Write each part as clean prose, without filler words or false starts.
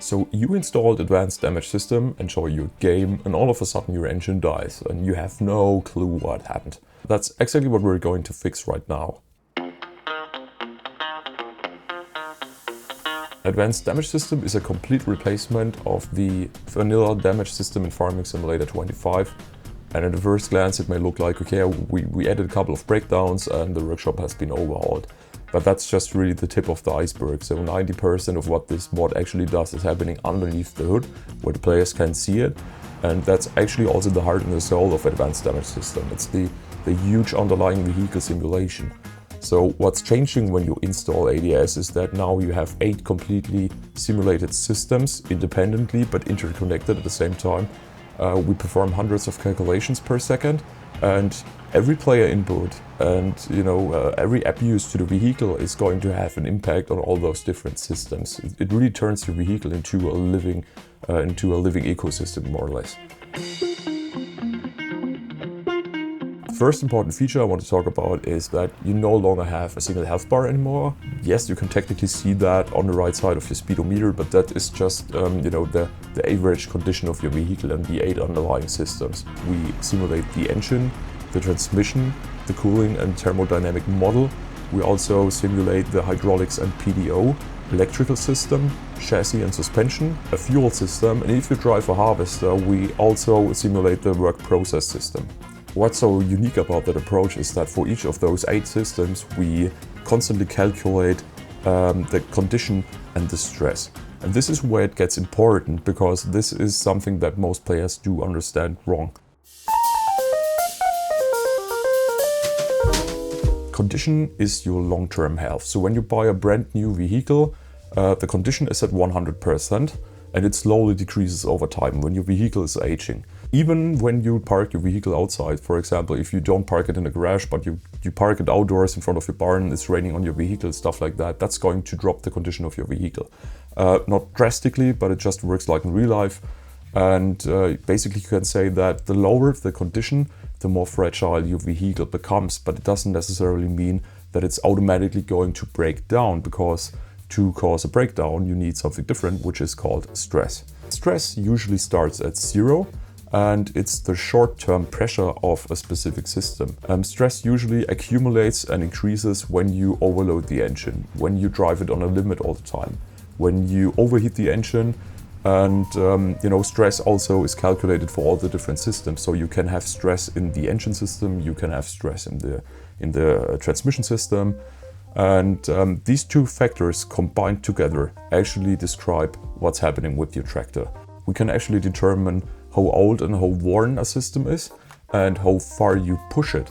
So you installed Advanced Damage System, enjoy your game, and all of a sudden your engine dies and you have no clue what happened. That's exactly what we're going to fix right now. Advanced Damage System is a complete replacement of the vanilla damage system in Farming Simulator 25. And at the first glance it may look like, okay, we added a couple of breakdowns and the workshop has been overhauled. But that's just really the tip of the iceberg. So 90% of what this mod actually does is happening underneath the hood, where the players can see it. And that's actually also the heart and the soul of Advanced Damage System. It's the huge underlying vehicle simulation. So what's changing when you install ADS is that now you have 8 completely simulated systems independently but interconnected at the same time. We perform hundreds of calculations per second, and every player input and every app used to the vehicle is going to have an impact on all those different systems. It really turns your vehicle into a living ecosystem, more or less. The first important feature I want to talk about is that you no longer have a single health bar anymore. Yes, you can technically see that on the right side of your speedometer, but that is just the average condition of your vehicle and the 8 underlying systems. We simulate the engine, the transmission, the cooling and thermodynamic model. We also simulate the hydraulics and PDO, electrical system, chassis and suspension, a fuel system, and if you drive a harvester, we also simulate the work process system. What's so unique about that approach is that for each of those 8 systems, we constantly calculate the condition and the stress. And this is where it gets important, because this is something that most players do understand wrong. Condition is your long-term health. So when you buy a brand new vehicle, the condition is at 100%. And it slowly decreases over time when your vehicle is aging. Even when you park your vehicle outside, for example, if you don't park it in a garage, but you park it outdoors in front of your barn, it's raining on your vehicle, stuff like that, that's going to drop the condition of your vehicle. Not drastically, but it just works like in real life. And basically you can say that the lower the condition, the more fragile your vehicle becomes, but it doesn't necessarily mean that it's automatically going to break down, because to cause a breakdown, you need something different, which is called stress. Stress usually starts at 0, and it's the short-term pressure of a specific system. Stress usually accumulates and increases when you overload the engine, when you drive it on a limit all the time, when you overheat the engine, and stress also is calculated for all the different systems. So you can have stress in the engine system, you can have stress in the transmission system. And these 2 factors combined together actually describe what's happening with your tractor. We can actually determine how old and how worn a system is and how far you push it.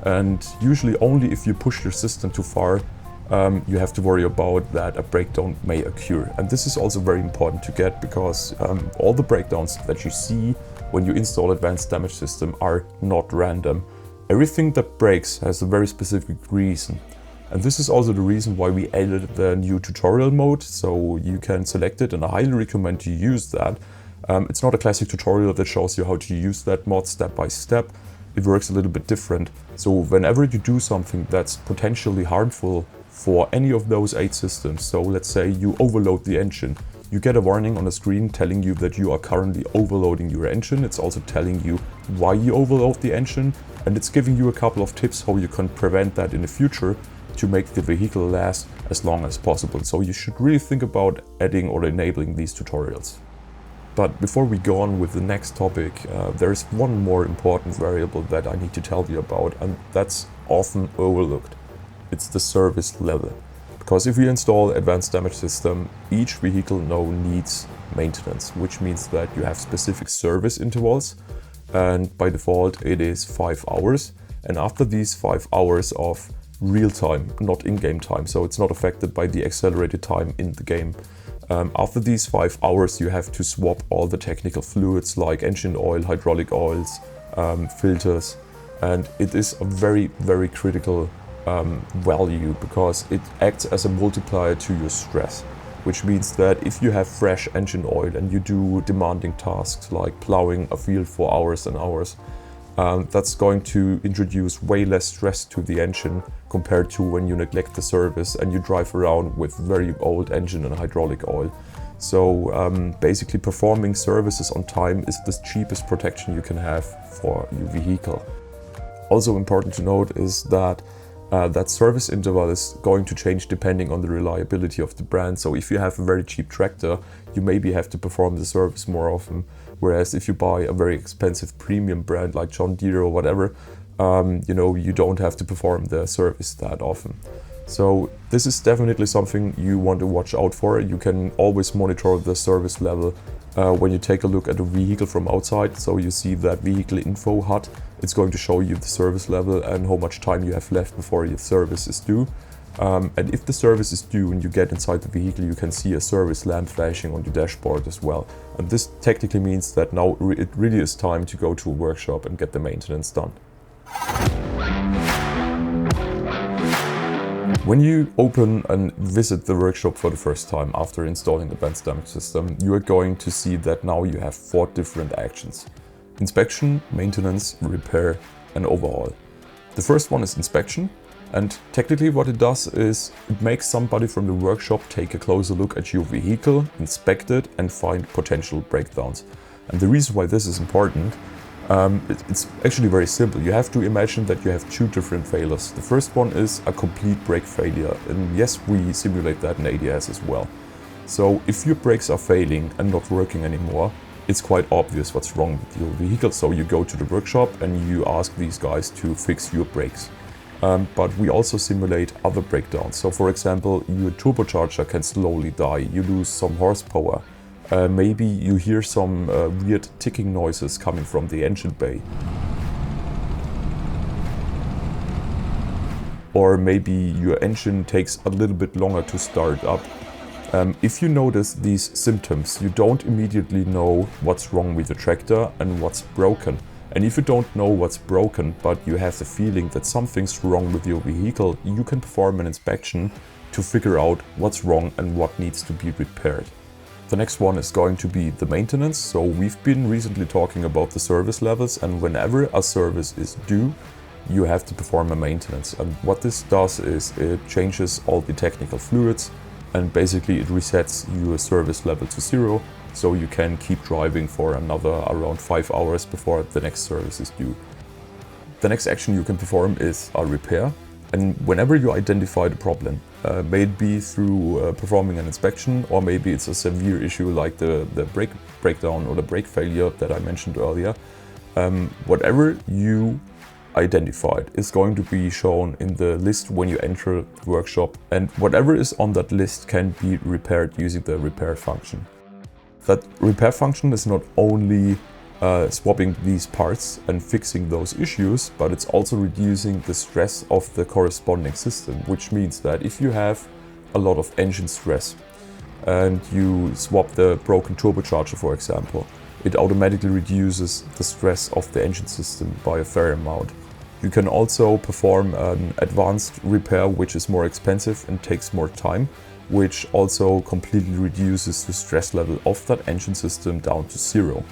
And usually only if you push your system too far, you have to worry about that a breakdown may occur. And this is also very important to get, because all the breakdowns that you see when you install Advanced Damage System are not random. Everything that breaks has a very specific reason. And this is also the reason why we added the new tutorial mode, so you can select it, and I highly recommend you use that. It's not a classic tutorial that shows you how to use that mod step by step. It works a little bit different. So whenever you do something that's potentially harmful for any of those 8 systems, so let's say you overload the engine, you get a warning on the screen telling you that you are currently overloading your engine. It's also telling you why you overload the engine, and it's giving you a couple of tips how you can prevent that in the future to make the vehicle last as long as possible. So you should really think about adding or enabling these tutorials. But before we go on with the next topic, there's one more important variable that I need to tell you about, and that's often overlooked. It's the service level. Because if you install Advanced Damage System, each vehicle now needs maintenance, which means that you have specific service intervals, and by default it is 5 hours. And after these 5 hours of real time, not in-game time, so it's not affected by the accelerated time in the game. After these 5 hours you have to swap all the technical fluids like engine oil, hydraulic oils, filters, and it is a very, very critical value, because it acts as a multiplier to your stress. Which means that if you have fresh engine oil and you do demanding tasks like plowing a field for hours and hours, that's going to introduce way less stress to the engine compared to when you neglect the service and you drive around with very old engine and hydraulic oil. So basically performing services on time is the cheapest protection you can have for your vehicle. Also important to note is that that service interval is going to change depending on the reliability of the brand. So if you have a very cheap tractor, you maybe have to perform the service more often. Whereas if you buy a very expensive premium brand like John Deere or whatever, you don't have to perform the service that often. So this is definitely something you want to watch out for. You can always monitor the service level when you take a look at a vehicle from outside. So you see that vehicle info HUD, it's going to show you the service level and how much time you have left before your service is due. And if the service is due and you get inside the vehicle, you can see a service lamp flashing on your dashboard as well. And this technically means that now it really is time to go to a workshop and get the maintenance done. When you open and visit the workshop for the first time after installing the advanced damage system, you are going to see that now you have 4 different actions: inspection, maintenance, repair, and overhaul. The first one is inspection, and technically what it does is it makes somebody from the workshop take a closer look at your vehicle, inspect it, and find potential breakdowns. And the reason why this is important, it's actually very simple. You have to imagine that you have 2 different failures. The first one is a complete brake failure, and yes, we simulate that in ADS as well. So if your brakes are failing and not working anymore, it's quite obvious what's wrong with your vehicle. So you go to the workshop and you ask these guys to fix your brakes. But we also simulate other breakdowns. So for example, your turbocharger can slowly die, you lose some horsepower. Maybe you hear some weird ticking noises coming from the engine bay. Or maybe your engine takes a little bit longer to start up. If you notice these symptoms, you don't immediately know what's wrong with the tractor and what's broken. And if you don't know what's broken, but you have the feeling that something's wrong with your vehicle, you can perform an inspection to figure out what's wrong and what needs to be repaired. The next one is going to be the maintenance. So we've been recently talking about the service levels, and whenever a service is due, you have to perform a maintenance. And what this does is it changes all the technical fluids, and basically it resets your service level to 0, so you can keep driving for another around 5 hours before the next service is due. The next action you can perform is a repair. And whenever you identify the problem, may it be through performing an inspection, or maybe it's a severe issue like the brake breakdown or the brake failure that I mentioned earlier, whatever you identified is going to be shown in the list when you enter the workshop, and whatever is on that list can be repaired using the repair function. That repair function is not only swapping these parts and fixing those issues, but it's also reducing the stress of the corresponding system, which means that if you have a lot of engine stress and you swap the broken turbocharger, for example, it automatically reduces the stress of the engine system by a fair amount. You can also perform an advanced repair, which is more expensive and takes more time, which also completely reduces the stress level of that engine system down to 0.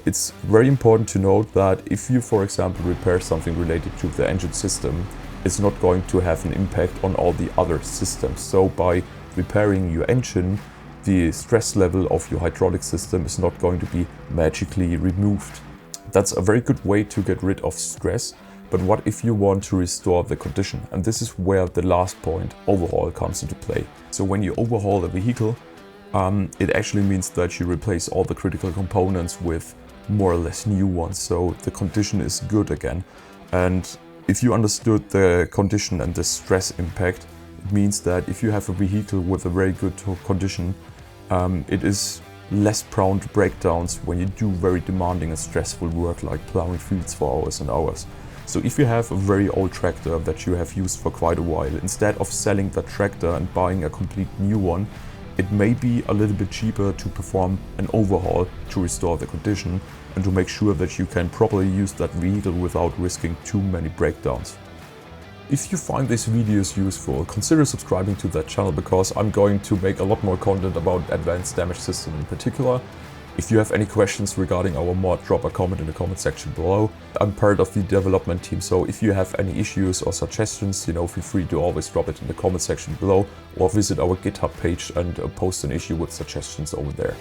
It's very important to note that if you, for example, repair something related to the engine system, it's not going to have an impact on all the other systems. So by repairing your engine, the stress level of your hydraulic system is not going to be magically removed. That's a very good way to get rid of stress. But what if you want to restore the condition? And this is where the last point, overhaul, comes into play. So when you overhaul a vehicle, it actually means that you replace all the critical components with more or less new ones, so the condition is good again. And if you understood the condition and the stress impact, it means that if you have a vehicle with a very good condition, it is less prone to breakdowns when you do very demanding and stressful work like plowing fields for hours and hours. So if you have a very old tractor that you have used for quite a while, instead of selling that tractor and buying a complete new one, it may be a little bit cheaper to perform an overhaul to restore the condition and to make sure that you can properly use that vehicle without risking too many breakdowns. If you find these videos useful, consider subscribing to that channel, because I'm going to make a lot more content about advanced damage system in particular. If you have any questions regarding our mod, drop a comment in the comment section below. I'm part of the development team, so if you have any issues or suggestions, feel free to always drop it in the comment section below or visit our GitHub page and post an issue with suggestions over there.